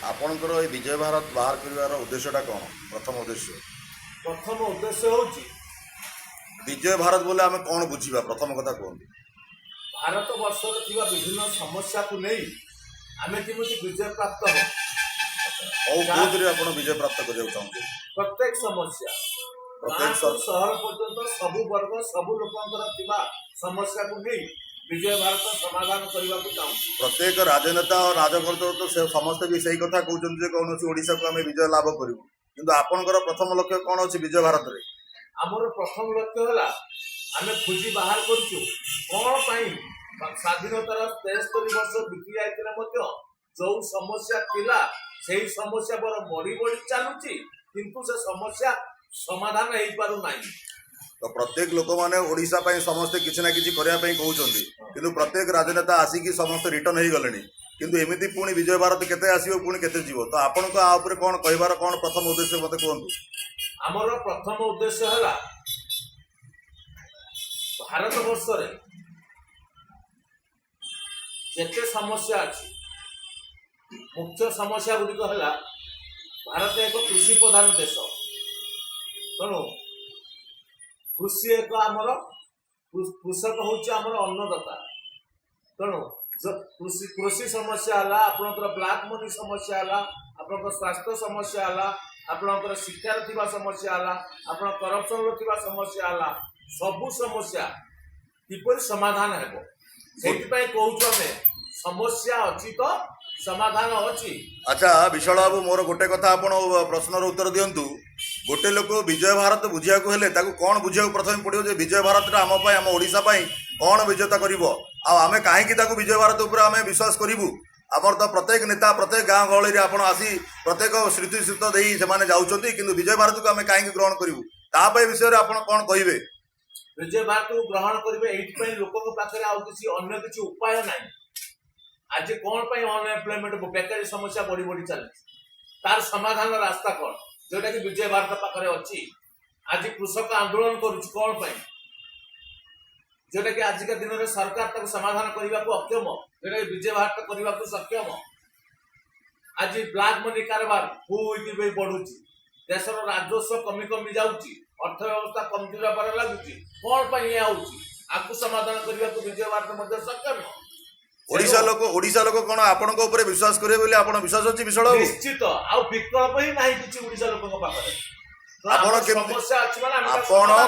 ଆପଣଙ୍କର ଏଇ ବିଜୟ ଭାରତ ବାହାର କରିବାର ଉଦ୍ଦେଶ୍ୟଟା କ'ଣ? ପ୍ରଥମ ଉଦ୍ଦେଶ୍ୟ ହେଉଛି ବିଜୟ ଭାରତ ବୋଲେ ଆମେ କ'ଣ ବୁଝିବା? ପ୍ରଥମ କଥା କୁହନ୍ତୁ। ଭାରତ ବର୍ଷରେ ଥିବା ବିଭିନ୍ନ ସମସ୍ୟାକୁ ନେଇ ଆମେ କେମିତି ବିଜୟ ପ୍ରାପ୍ତ ହେବ। କୋଉଥିରେ ଆପଣ ବିଜୟ ପ୍ରାପ୍ତ କରିବାକୁ ଚାହୁଁଛନ୍ତି? ପ୍ରତ୍ୟେକ ସମସ୍ୟା ଗାଁଠୁ ସହର ପର୍ଯ୍ୟନ୍ତ ସବୁ ବର୍ଗ ସବୁ ଲୋକଙ୍କର ଥିବା ସମସ୍ୟାକୁ ନେଇ ବିଜୟ ଭାରତ ସମାଧାନ କରିବାକୁ ଚାହୁଁଛୁ। ପ୍ରତ୍ୟେକ ରାଜନେତା ଓ ରାଜକର୍ତ୍ତା ତ ସେ ସମସ୍ତେ ବି ସେଇ କଥା କହୁଛନ୍ତି ଯେ କୌଣସି ଓଡ଼ିଶାକୁ ଆମେ ବିଜୟ ଲାଭ କରିବୁ, କିନ୍ତୁ ଆପଣଙ୍କର ପ୍ରଥମ ଲକ୍ଷ୍ୟ କ'ଣ ଅଛି ବିଜୟ ଭାରତରେ? ଆମର ପ୍ରଥମ ଲକ୍ଷ୍ୟ ହେଲା ଆମେ ଖୋଜି ବାହାର କରୁଛୁ କ'ଣ ପାଇଁ ସ୍ୱାଧୀନତାର 73 ବର୍ଷ ବିତି ଯାଇଥିଲେ ମଧ୍ୟ ଯୋଉ ସମସ୍ୟା ଥିଲା ସେଇ ସମସ୍ୟା ବଢି ବଢି ଚାଲୁଛି, କିନ୍ତୁ ସେ ସମସ୍ୟା ସମାଧାନ ହେଇପାରୁନାହିଁ। ତ ପ୍ରତ୍ୟେକ ଲୋକମାନେ ଓଡ଼ିଶା ପାଇଁ ସମସ୍ତେ କିଛି ନା କିଛି କରିବା ପାଇଁ କହୁଛନ୍ତି, କିନ୍ତୁ ପ୍ରତ୍ୟେକ ରାଜନେତା ଆସିକି ସମସ୍ତେ ରିଟର୍ନ ହେଇଗଲେଣି, କିନ୍ତୁ ଏମିତି ପୁଣି ବିଜୟ ଭାରତ କେତେ ଆସିବ, ପୁଣି କେତେ ଯିବ? ତ ଆପଣଙ୍କ ଆ ଉପରେ କ'ଣ କହିବାର କ'ଣ ପ୍ରଥମ ଉଦ୍ଦେଶ୍ୟ ମୋତେ କୁହନ୍ତୁ। ଆମର ପ୍ରଥମ ଉଦ୍ଦେଶ୍ୟ ହେଲା ଭାରତ ବର୍ଷରେ ଯେତେ ସମସ୍ୟା ଅଛି, ମୁଖ୍ୟ ସମସ୍ୟା ଗୁଡ଼ିକ ହେଲା ଭାରତ ଏକ କୃଷି ପ୍ରଧାନ ଦେଶ। ତେଣୁ କୃଷି ଏକ ଆମର କୃଷକ ହେଉଛି ଆମର ଅନ୍ନଦାତା। ତେଣୁ କୃଷି ସମସ୍ୟା ହେଲା, ଆପଣଙ୍କର ବ୍ଲାକ୍ ମନି ସମସ୍ୟା ହେଲା, ଆପଣଙ୍କର ସ୍ୱାସ୍ଥ୍ୟ ସମସ୍ୟା ହେଲା, ଆପଣଙ୍କର ଶିକ୍ଷାରେ ଥିବା ସମସ୍ୟା ହେଲା, ଆପଣ କରପ୍ସନରେ ଥିବା ସମସ୍ୟା ହେଲା, ସବୁ ସମସ୍ୟା କିପରି ସମାଧାନ ହେବ ସେଇଥିପାଇଁ କହୁଛୁ ଆମେ ସମସ୍ୟା ଅଛି ତ ସମାଧାନ ଅଛି। ଆଚ୍ଛା ବିଶାଳ ବାବୁ, ମୋର ଗୋଟେ କଥା ଆପଣ ପ୍ରଶ୍ନର ଉତ୍ତର ଦିଅନ୍ତୁ। ଗୋଟେ ଲୋକ ବିଜୟ ଭାରତ ବୁଝିବାକୁ ହେଲେ ତାକୁ କ'ଣ ବୁଝିବାକୁ ପ୍ରଥମେ ପଡ଼ିବ ଯେ ବିଜୟ ଭାରତଟା ଆମ ପାଇଁ, ଆମ ଓଡ଼ିଶା ପାଇଁ କ'ଣ ବିଜେତା କରିବ, ଆଉ ଆମେ କାହିଁକି ତାକୁ ବିଜୟ ଭାରତ ଉପରେ ଆମେ ବିଶ୍ୱାସ କରିବୁ? ଆମର ତ ପ୍ରତ୍ୟେକ ନେତା ପ୍ରତ୍ୟେକ ଗାଁ ଗହଳିରେ ଆପଣ ଆସି ପ୍ରତ୍ୟେକ ସ୍ମୃତିସ୍ଥିତ ଦେଇ ସେମାନେ ଯାଉଛନ୍ତି, କିନ୍ତୁ ବିଜୟ ଭାରତକୁ ଆମେ କାହିଁକି ଗ୍ରହଣ କରିବୁ? ତା ପାଇଁ ବିଷୟରେ ଆପଣ କ'ଣ କହିବେ? ବିଜୟ ଭାରତକୁ ଗ୍ରହଣ କରିବେ ଏଇଥିପାଇଁ ଲୋକଙ୍କ ପାଖରେ ଆଉ ଅନ୍ୟ କିଛି ଉପାୟ ନାହିଁ। ଆଜି କ'ଣ ପାଇଁ ଅନଏମ୍ପ୍ଲୟମେଣ୍ଟ ବେକାରୀ ସମସ୍ୟା ବଢି ବଢି ଚାଲିଛି, ତାର ସମାଧାନର ରାସ୍ତା କ'ଣ ଯୋଉଟା କି ବିଜୟ ଭାରତ ପାଖରେ ଅଛି। ଆଜି କୃଷକ ଆନ୍ଦୋଳନ କରୁଛି କ'ଣ ପାଇଁ, ଯୋଉଟା କି ଆଜିକା ଦିନରେ ସରକାର ତାକୁ ସମାଧାନ କରିବାକୁ ଅକ୍ଷମ, ଯୋଉଟା କି ବିଜୟ ଭାରତ କରିବାକୁ ସକ୍ଷମ। ଆଜି ବ୍ଲାକ୍ ମନି କାରବାର ହୋଇକି ବଢୁଛି, ଦେଶର ରାଜସ୍ୱ କମି କମି ଯାଉଛି, ଅର୍ଥ ବ୍ୟବସ୍ଥା କମଜୋର ହେବାରେ ଲାଗୁଛି। କ'ଣ ପାଇଁ ଏହା ହଉଛି, ଆକୁ ସମାଧାନ କରିବାକୁ ବିଜୟ ଭାରତ ମଧ୍ୟ ସକ୍ଷମ। ଓଡ଼ିଶା ଲୋକ କ'ଣ ଆପଣଙ୍କ ଉପରେ ବିଶ୍ୱାସ କରିବେ ବୋଲି ଆପଣ ବିଶ୍ୱାସ ଅଛି ବିଶାଳ ବାବୁ? ନିଶ୍ଚିତ, ଆଉ ବିକଳ୍ପ ହିଁ ନାହିଁ କିଛି ଓଡ଼ିଶା ଲୋକଙ୍କ ପାଖରେ। ଆପଣ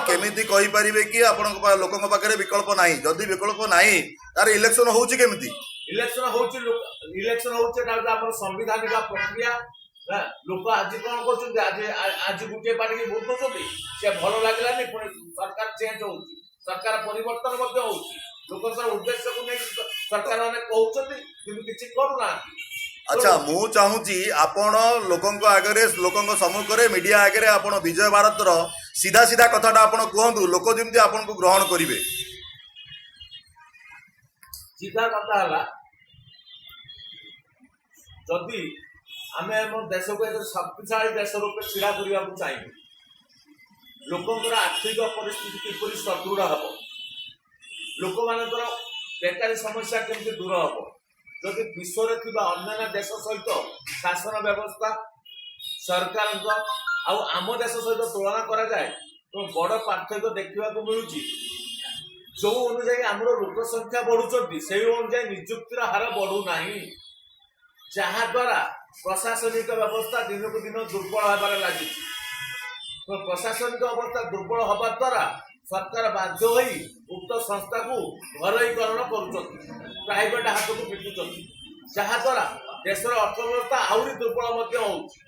କେମିତି କହିପାରିବେ କି ଆପଣଙ୍କ ଲୋକଙ୍କ ପାଖରେ ବିକଳ୍ପ ନାହିଁ? ଯଦି ବିକଳ୍ପ ନାହିଁ ତାର ଇଲେକ୍ସନ ହଉଛି କେମିତି? ଇଲେକ୍ସନ ହଉଛି ଏଟା ଆମର ସାମ୍ବିଧାନିକ ପ୍ରକ୍ରିୟା। ଲୋକ ଆଜି କ'ଣ କରୁଛନ୍ତି, ଆଜି ଗୋଟିଏ ପାର୍ଟିକି ଭୋଟ ଦଉଛନ୍ତି, ସେ ଭଲ ଲାଗିଲାନି, ପୁଣି ସରକାର ଚେଞ୍ଜ ହଉଛି, ସରକାର ପରିବର୍ତ୍ତନ ମଧ୍ୟ ହଉଛି। ଲୋକଙ୍କର ଉଦ୍ଦେଶ୍ୟକୁ ନେଇ ସରକାର ମାନେ କହୁଛନ୍ତି କିନ୍ତୁ କିଛି କରୁନାହାନ୍ତି। ଆଚ୍ଛା, ମୁଁ ଚାହୁଁଛି ଆପଣ ଲୋକଙ୍କ ଆଗରେ, ଲୋକଙ୍କ ସମ୍ମୁଖରେ, ମିଡିଆ ଆଗରେ ଆପଣ ବିଜୟ ଭାରତର ସିଧା ସିଧା କଥାଟା ଆପଣ କୁହନ୍ତୁ, ଲୋକ ଯେମିତି ଆପଣଙ୍କୁ ଗ୍ରହଣ କରିବେ। ସିଧା କଥା ହେଲା, ଯଦି ଆମେ ଆମ ଦେଶକୁ ଏକ ଶକ୍ତିଶାଳୀ ଦେଶ ରୂପେ ଛିଡ଼ା କରିବାକୁ ଚାହିଁବୁ, ଲୋକଙ୍କର ଆର୍ଥିକ ପରିସ୍ଥିତି କିପରି ସଦୃଢ଼ ହେବ, ଲୋକମାନଙ୍କର ବେକାରୀ ସମସ୍ୟା କେମିତି ଦୂର ହେବ, ଯଦି ବିଶ୍ୱରେ ଥିବା ଅନ୍ୟାନ୍ୟ ଦେଶ ସହିତ ଶାସନ ବ୍ୟବସ୍ଥା ସରକାରଙ୍କ ଆଉ ଆମ ଦେଶ ସହିତ ତୁଳନା କରାଯାଏ ତ ବଡ଼ ପାର୍ଥକ୍ୟ ଦେଖିବାକୁ ମିଳୁଛି। ଯୋଉ ଅନୁଯାୟୀ ଆମର ଲୋକ ସଂଖ୍ୟା ବଢୁଛନ୍ତି ସେଇ ଅନୁଯାୟୀ ନିଯୁକ୍ତିର ହାର ବଢୁନାହିଁ, ଯାହାଦ୍ୱାରା ପ୍ରଶାସନିକ ବ୍ୟବସ୍ଥା ଦିନକୁ ଦିନ ଦୁର୍ବଳ ହେବାରେ ଲାଗିଛି। ପ୍ରଶାସନିକ ଅବସ୍ଥା ଦୁର୍ବଳ ହେବା ଦ୍ୱାରା ସରକାର ବାଧ୍ୟ ହୋଇ ଉକ୍ତ ସଂସ୍ଥାକୁ ଘରୋଇକରଣ କରୁଛନ୍ତି, ପ୍ରାଇଭେଟ ହାତକୁ ବିକୁଛନ୍ତି, ଯାହାଦ୍ୱାରା ଦେଶର ଅର୍ଥବ୍ୟବସ୍ଥା ଆହୁରି ଦୁର୍ବଳ ମଧ୍ୟ ହଉଛି।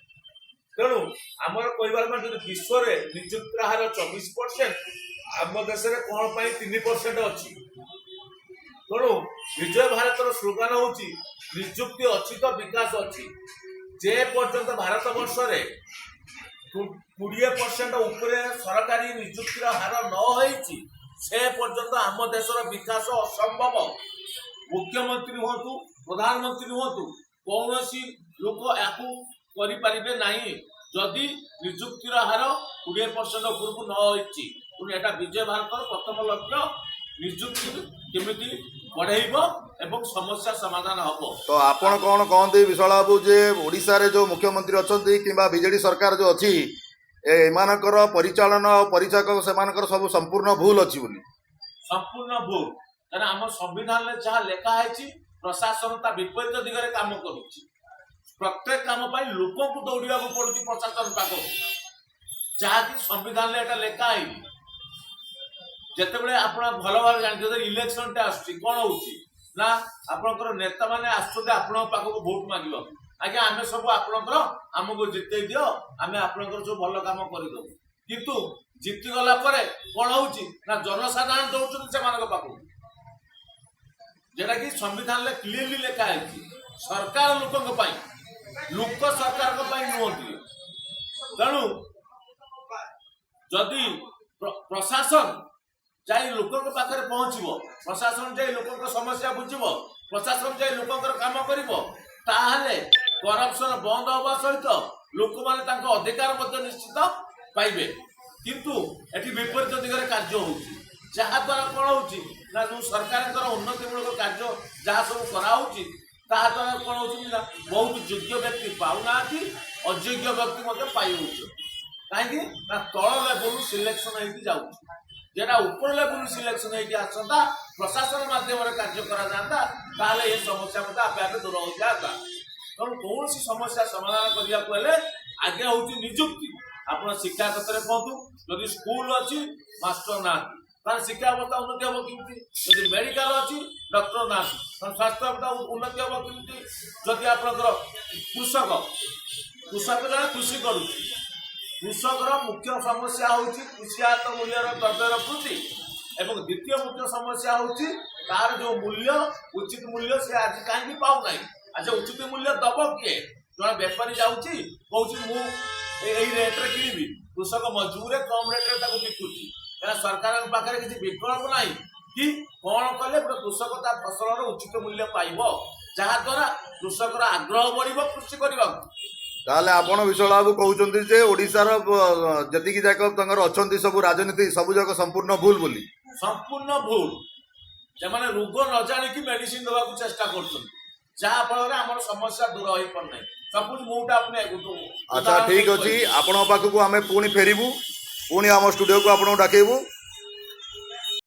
ତେଣୁ ଆମର କହିବାର ମାନେ ଯଦି ବିଶ୍ୱରେ ନିଯୁକ୍ତିର ହାର 24%, ଆମ ଦେଶରେ କ'ଣ ପାଇଁ 3% ଅଛି? ତେଣୁ ବିଜୟ ଭାରତର ସ୍ଲୋଗାନ ହଉଛି ନିଯୁକ୍ତି ଅଛି ତ ବିକାଶ ଅଛି। ଯେ ପର୍ଯ୍ୟନ୍ତ ଭାରତ ବର୍ଷରେ 20% ଉପରେ ସରକାରୀ ନିଯୁକ୍ତିର ହାର ନ ହେଇଛି ସେ ପର୍ଯ୍ୟନ୍ତ ଆମ ଦେଶର ବିକାଶ ଅସମ୍ଭବ। ମୁଖ୍ୟମନ୍ତ୍ରୀ ହୁଅନ୍ତୁ, ପ୍ରଧାନମନ୍ତ୍ରୀ ହୁଅନ୍ତୁ, କୌଣସି ଲୋକ ୟାକୁ କରିପାରିବେ ନାହିଁ ଯଦି ନିଯୁକ୍ତିର ହାର 20% ଉପରକୁ ନ ହେଇଛି। ତେଣୁ ଏଟା ବିଜୟ ଭାରତର ପ୍ରଥମ ଲକ୍ଷ୍ୟ, ନିଯୁକ୍ତି କେମିତି ବଢେଇବ ଏବଂ ସମସ୍ୟା ସମାଧାନ ହବ। ତ ଆପଣ କଣ କହନ୍ତି ବିଶାଳ ବାବୁ ଯେ ଓଡ଼ିଶାରେ ଯୋଉ ମୁଖ୍ୟମନ୍ତ୍ରୀ ଅଛନ୍ତି କିମ୍ବା ବିଜେଡି ସରକାର ଯୋଉ ଅଛି ଏମାନଙ୍କର ପରିଚାଳନା ଆଉ ପରିଚାଳକ ସେମାନଙ୍କର ସବୁ ସମ୍ପୂର୍ଣ୍ଣ ଭୁଲ ଅଛି ବୋଲି? ସମ୍ପୂର୍ଣ୍ଣ ଭୁଲ। କାରଣ ଆମ ସମ୍ବିଧାନରେ ଯାହା ଲେଖା ହେଇଛି ପ୍ରଶାସନ ତା ବିପରୀତ ଦିଗରେ କାମ କରୁଛି। ପ୍ରତ୍ୟେକ କାମ ପାଇଁ ଲୋକଙ୍କୁ ଦୌଡ଼ିବାକୁ ପଡୁଛି ପ୍ରଶାସନ ପାଖକୁ, ଯାହାକି ସମ୍ବିଧାନରେ ଏଟା ଲେଖା ହେଇନି। ଯେତେବେଳେ ଆପଣ ଭଲ ଭାବରେ ଜାଣିଛନ୍ତି ଇଲେକ୍ସନଟା ଆସୁଛି, କଣ ହଉଛି ନା ଆପଣଙ୍କର ନେତା ମାନେ ଆସୁଛନ୍ତି ଆପଣଙ୍କ ପାଖକୁ ଭୋଟ ମାଗିବାକୁ। ଆଜ୍ଞା ଆମେ ସବୁ ଆପଣଙ୍କର, ଆମକୁ ଜିତେଇ ଦିଅ, ଆମେ ଆପଣଙ୍କର ସବୁ ଭଲ କାମ କରିଦବୁ। କିନ୍ତୁ ଜିତିଗଲା ପରେ କଣ ହଉଛି ନା ଜନସାଧାରଣ ଦଉଛନ୍ତି ସେମାନଙ୍କ ପାଖକୁ, ଯେଟା କି ସମ୍ବିଧାନରେ କ୍ଲିୟରଲି ଲେଖା ହେଇଛି ସରକାର ଲୋକଙ୍କ ପାଇଁ, ଲୋକ ସରକାରଙ୍କ ପାଇଁ ନୁହନ୍ତି। ତେଣୁ ଯଦି ପ୍ରଶାସନ ଯାଇ ଲୋକଙ୍କ ପାଖରେ ପହଞ୍ଚିବ, ପ୍ରଶାସନ ଯାଇ ଲୋକଙ୍କ ସମସ୍ୟା ବୁଝିବ, ପ୍ରଶାସନ ଯାଇ ଲୋକଙ୍କର କାମ କରିବ, ତାହେଲେ କରପସନ ବନ୍ଦ ହବା ସହିତ ଲୋକମାନେ ତାଙ୍କ ଅଧିକାର ମଧ୍ୟ ନିଶ୍ଚିତ ପାଇବେ। କିନ୍ତୁ ଏଠି ବିପରୀତ ଦିଗରେ କାର୍ଯ୍ୟ ହଉଛି, ଯାହା ଦ୍ୱାରା କଣ ହଉଛି ନା ଯୋଉ ସରକାରଙ୍କର ଉନ୍ନତିମୂଳକ କାର୍ଯ୍ୟ ଯାହା ସବୁ କରାହଉଛି ତାହା ଦ୍ୱାରା କଣ ହଉଛି ନା ବହୁତ ଯୋଗ୍ୟ ବ୍ୟକ୍ତି ପାଉନାହାନ୍ତି, ଅଯୋଗ୍ୟ ବ୍ୟକ୍ତି ମଧ୍ୟ ପାଇ ହଉଛି। କାହିଁକି ନା ତଳ ଲେବୁଲରୁ ସିଲେକ୍ସନ ହେଇକି ଯାଉଛି, যেটা উপর লেভেল সিলেকশন ହେଇକି ଆସନ୍ତା ପ୍ରଶାସନ ମାଧ୍ୟମରେ କାର୍ଯ୍ୟ କରାଯାନ୍ତା, ତାହେଲେ ଏ ସମସ୍ୟା ମଧ୍ୟ ଆପେ ଆପେ ଦୂର ହୋଇଯାଆନ୍ତା। ତେଣୁ କୌଣସି ସମସ୍ୟା ସମାଧାନ କରିବାକୁ ହେଲେ ଆଗେ ହଉଛି ନିଯୁକ୍ତି। ଆପଣ ଶିକ୍ଷା କ୍ଷେତ୍ରରେ କୁହନ୍ତୁ, ଯଦି ସ୍କୁଲ ଅଛି ମାଷ୍ଟର ନାହାନ୍ତି ତାହେଲେ ଶିକ୍ଷା ଅବସ୍ଥା ଉନ୍ନତି ହବ କେମିତି? ଯଦି ମେଡିକାଲ ଅଛି ଡକ୍ଟର ନାହାନ୍ତି ତାହେଲେ ସ୍ୱାସ୍ଥ୍ୟ ଅବସ୍ଥା ଉନ୍ନତି ହବ କେମିତି? ଯଦି ଆପଣଙ୍କର କୃଷକ ଜଣେ କୃଷି କରୁଛି, କୃଷକର ମୁଖ୍ୟ ସମସ୍ୟା ହଉଛି କୃଷିଜାତ ମୂଲ୍ୟର ଦ୍ରବ୍ୟର ବୃଦ୍ଧି ଏବଂ ଦ୍ୱିତୀୟ ମୁଖ୍ୟ ସମସ୍ୟା ହଉଛି ତାର ଯୋଉ ମୂଲ୍ୟ, ଉଚିତ ମୂଲ୍ୟ ସେ ଆଜି କାହିଁକି ପାଉନାହିଁ। ଆଚ୍ଛା ଉଚିତ ମୂଲ୍ୟ ଦବ କିଏ? ଜଣେ ବେପାରୀ ଯାଉଛି କହୁଛି ମୁଁ ଏଇ ରେଟରେ କିଣିବି, କୃଷକ ମଜବୁରରେ କମ ରେଟରେ ତାକୁ ବିକୁଛି। କାରଣ ସରକାରଙ୍କ ପାଖରେ କିଛି ବିକଳ୍ପ ନାହିଁ କି କଣ କଲେ ଗୋଟେ କୃଷକ ତା ଫସଲର ଉଚିତ ମୂଲ୍ୟ ପାଇବ, ଯାହା ଦ୍ୱାରା କୃଷକର ଆଗ୍ରହ ବଢିବ କୃଷି କରିବାକୁ। ତାହେଲେ ଆପଣ ବିଶାଳ ବାବୁ କହୁଛନ୍ତି ଯେ ଓଡ଼ିଶାର ଯେତିକି ଯାକ ତାଙ୍କର ଅଛନ୍ତି ସବୁ ରାଜନୀତି ସବୁ ଯାକ ସମ୍ପୂର୍ଣ୍ଣ ଭୁଲ ବୋଲି? ସମ୍ପୂର୍ଣ୍ଣ ଭୁଲ। ସେମାନେ ରୋଗ ନ ଜାଣିକି ମେଡିସିନ ଦେବାକୁ ଚେଷ୍ଟା କରୁଛନ୍ତି, ଯାହା ଫଳରେ ଆମର ସମସ୍ୟା ଦୂର ହେଇପାରୁନାହିଁ। ସପୋଜ ମୁଁଟା ଆପଣ ଆଚ୍ଛା ଠିକ ଅଛି, ଆପଣଙ୍କ ପାଖକୁ ଆମେ ପୁଣି ଫେରିବୁ, ପୁଣି ଆମ ଷ୍ଟୁଡିଓକୁ ଆପଣଙ୍କୁ ଡାକେଇବୁ।